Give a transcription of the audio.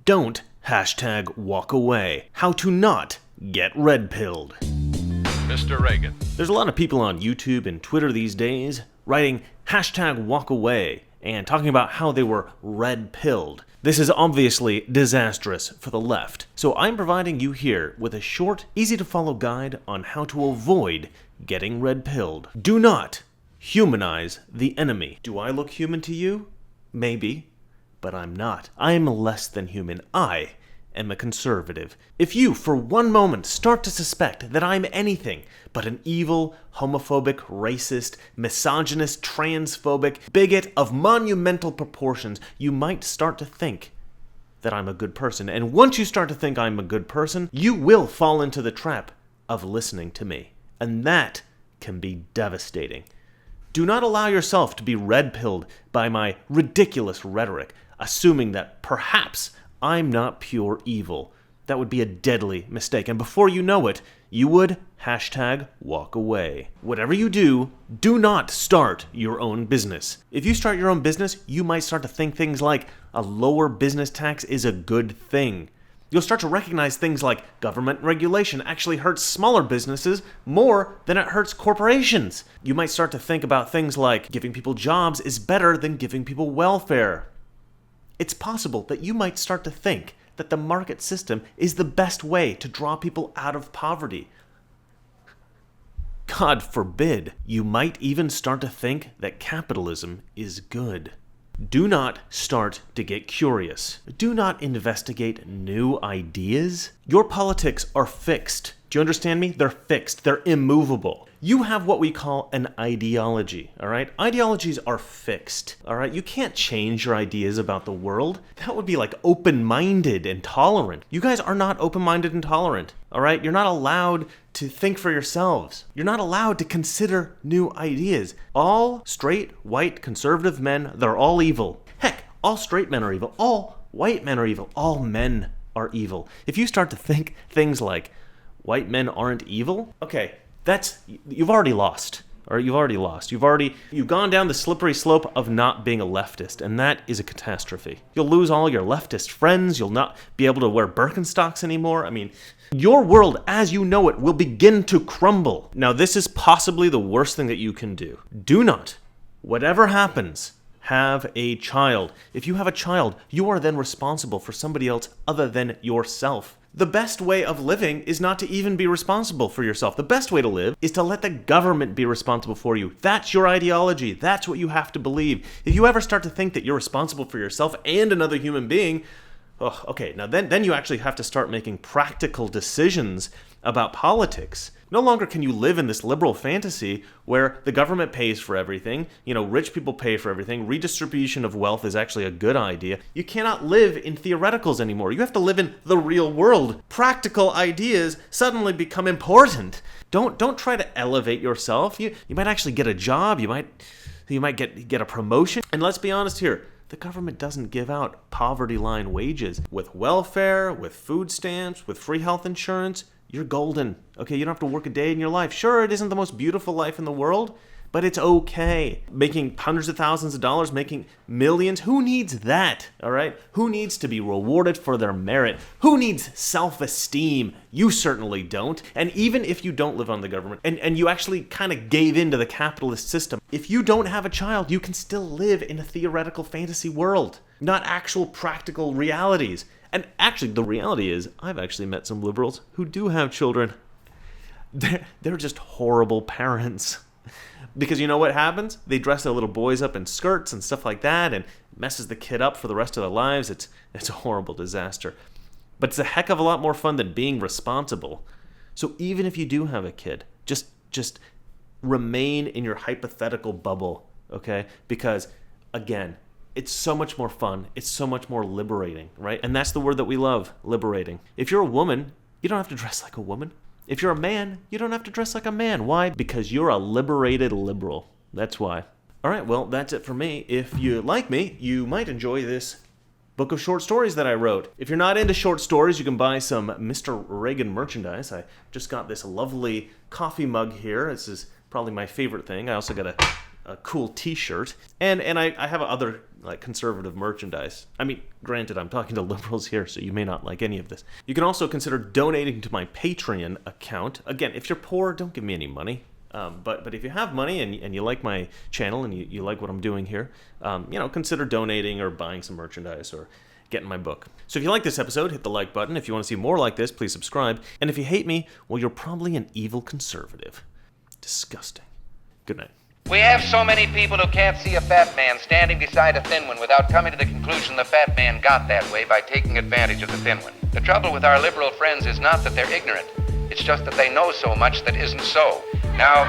Don't hashtag walk away. How to not get red-pilled. Mr. Reagan. There's a lot of people on YouTube and Twitter these days writing hashtag walk away and talking about how they were red-pilled. This is obviously disastrous for the left, so I'm providing you here with a short, easy-to-follow guide on how to avoid getting red-pilled. Do not humanize the enemy. Do I look human to you? Maybe, but I'm not. I'm less than human. I am a conservative. If you, for one moment, start to suspect that I'm anything but an evil, homophobic, racist, misogynist, transphobic, bigot of monumental proportions, you might start to think that I'm a good person. And once you start to think I'm a good person, you will fall into the trap of listening to me. And that can be devastating. Do not allow yourself to be red-pilled by my ridiculous rhetoric, assuming that perhaps I'm not pure evil. That would be a deadly mistake. And before you know it, you would hashtag walk away. Whatever you do, do not start your own business. If you start your own business, you might start to think things like a lower business tax is a good thing. You'll start to recognize things like government regulation actually hurts smaller businesses more than it hurts corporations. You might start to think about things like giving people jobs is better than giving people welfare. It's possible that you might start to think that the market system is the best way to draw people out of poverty. God forbid, you might even start to think that capitalism is good. Do not start to get curious. Do not investigate new ideas. Your politics are fixed. Do you understand me? They're fixed. They're immovable. You have what we call an ideology, all right? Ideologies are fixed, all right? You can't change your ideas about the world. That would be like open-minded and tolerant. You guys are not open-minded and tolerant, all right? You're not allowed to think for yourselves. You're not allowed to consider new ideas. All straight, white, conservative men, they're all evil. Heck, all straight men are evil. All white men are evil. All men are evil. If you start to think things like white men aren't evil, okay, you've already lost. Or you've gone down the slippery slope of not being a leftist, and that is a catastrophe. You'll lose all your leftist friends, you'll not be able to wear Birkenstocks anymore. I mean, your world as you know it will begin to crumble. Now, this is possibly the worst thing that you can do. Do not, whatever happens, have a child. If you have a child, you are then responsible for somebody else other than yourself. The best way of living is not to even be responsible for yourself. The best way to live is to let the government be responsible for you. That's your ideology. That's what you have to believe. If you ever start to think that you're responsible for yourself and another human being, okay, now then you actually have to start making practical decisions about politics. No longer can you live in this liberal fantasy where the government pays for everything, rich people pay for everything, redistribution of wealth is actually a good idea. You cannot live in theoreticals anymore. You have to live in the real world. Practical ideas suddenly become important. Don't try to elevate yourself. You might actually get a job, you might get a promotion. And let's be honest here, the government doesn't give out poverty line wages. With welfare, with food stamps, with free health insurance, you're golden. Okay, you don't have to work a day in your life. Sure, it isn't the most beautiful life in the world, but it's okay. Making hundreds of thousands of dollars, making millions, who needs that, all right? Who needs to be rewarded for their merit? Who needs self-esteem? You certainly don't. And even if you don't live on the government, and you actually kind of gave into the capitalist system, if you don't have a child, you can still live in a theoretical fantasy world, not actual practical realities. And actually, the reality is, I've actually met some liberals who do have children. They're just horrible parents. Because you know what happens? They dress their little boys up in skirts and stuff like that, and messes the kid up for the rest of their lives. It's a horrible disaster. But it's a heck of a lot more fun than being responsible. So even if you do have a kid, just remain in your hypothetical bubble, okay? Because, again, it's so much more fun. It's so much more liberating, right? And that's the word that we love, liberating. If you're a woman, you don't have to dress like a woman. If you're a man, you don't have to dress like a man. Why? Because you're a liberated liberal. That's why. All right, well, that's it for me. If you like me, you might enjoy this book of short stories that I wrote. If you're not into short stories, you can buy some Mr. Reagan merchandise. I just got this lovely coffee mug here. This is probably my favorite thing. I also got a cool t-shirt, and I have other like conservative merchandise. I mean, granted, I'm talking to liberals here, so you may not like any of this. You can also consider donating to my Patreon account. Again, if you're poor, don't give me any money. But if you have money and you like my channel and you like what I'm doing here, consider donating or buying some merchandise or getting my book. So if you like this episode, hit the like button. If you want to see more like this, please subscribe. And if you hate me, well, you're probably an evil conservative. Disgusting. Good night. We have so many people who can't see a fat man standing beside a thin one without coming to the conclusion the fat man got that way by taking advantage of the thin one. The trouble with our liberal friends is not that they're ignorant. It's just that they know so much that isn't so. Now,